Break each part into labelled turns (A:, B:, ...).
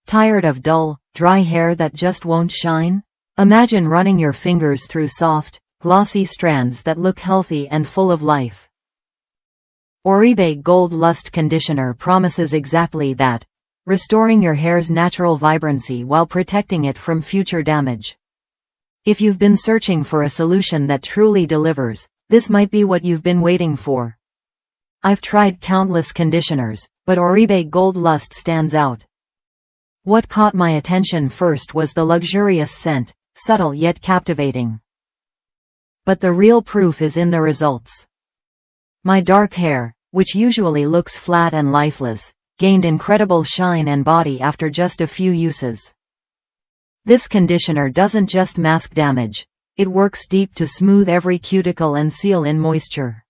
A: Tired of dull, dry hair that just won't shine? Imagine running your fingers through soft, glossy strands that look healthy and full of life. Oribe Gold Lust Conditioner promises exactly that, restoring your hair's natural vibrancy while protecting it from future damage. If you've been searching for a solution that truly delivers, this might be what you've been waiting for. I've tried countless conditioners, but Oribe Gold Lust stands out. What caught my attention first was the luxurious scent, subtle yet captivating. But the real proof is in the results. My dark hair, which usually looks flat and lifeless, gained incredible shine and body after just a few uses. This conditioner doesn't just mask damage, it works deep to smooth every cuticle and seal in moisture.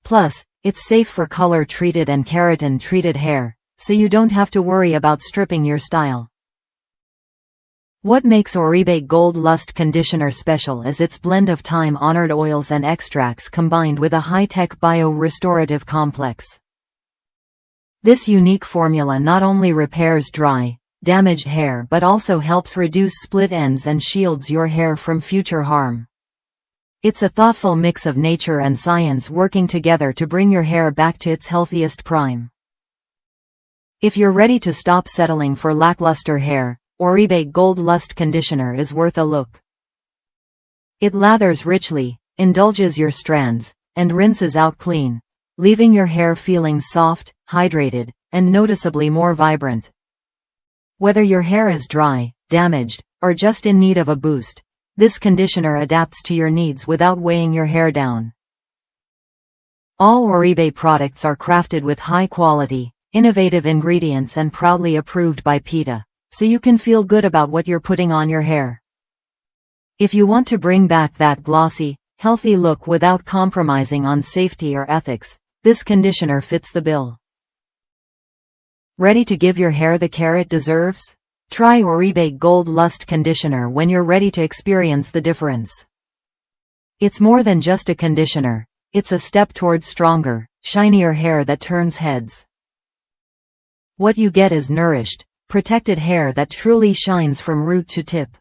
A: Plus, it's safe for color-treated and keratin-treated hair, so you don't have to worry about stripping your style. What makes Oribe Gold Lust Conditioner special is its blend of time-honored oils and extracts combined with a high-tech bio-restorative complex. This unique formula not only repairs dry, damaged hair but also helps reduce split ends and shields your hair from future harm. It's a thoughtful mix of nature and science working together to bring your hair back to its healthiest prime. If you're ready to stop settling for lackluster hair, Oribe Gold Lust Conditioner is worth a look. It lathers richly, indulges your strands, and rinses out clean, leaving your hair feeling soft, hydrated, and noticeably more vibrant. Whether your hair is dry, damaged, or just in need of a boost, this conditioner adapts to your needs without weighing your hair down. All Oribe products are crafted with high-quality, innovative ingredients and proudly approved by PETA, so you can feel good about what you're putting on your hair. If you want to bring back that glossy, healthy look without compromising on safety or ethics, this conditioner fits the bill. Ready to give your hair the care it deserves? Try Oribe Gold Lust Conditioner when you're ready to experience the difference. It's more than just a conditioner, it's a step towards stronger, shinier hair that turns heads. What you get is nourished, protected hair that truly shines from root to tip.